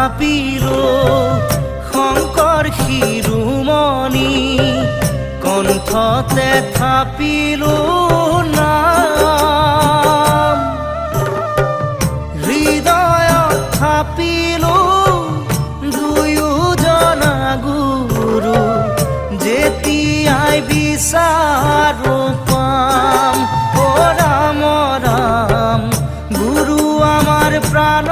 থাপিলো শংকৰ শিৰোমণি কণ্ঠতে থাপিলো নাম হৃদয়ত থাপিলো দুয়োজনা গুৰু যেতিয়াই বিচাৰো পাম। ও ৰাম ৰাম গুৰু আমাৰ প্ৰাণ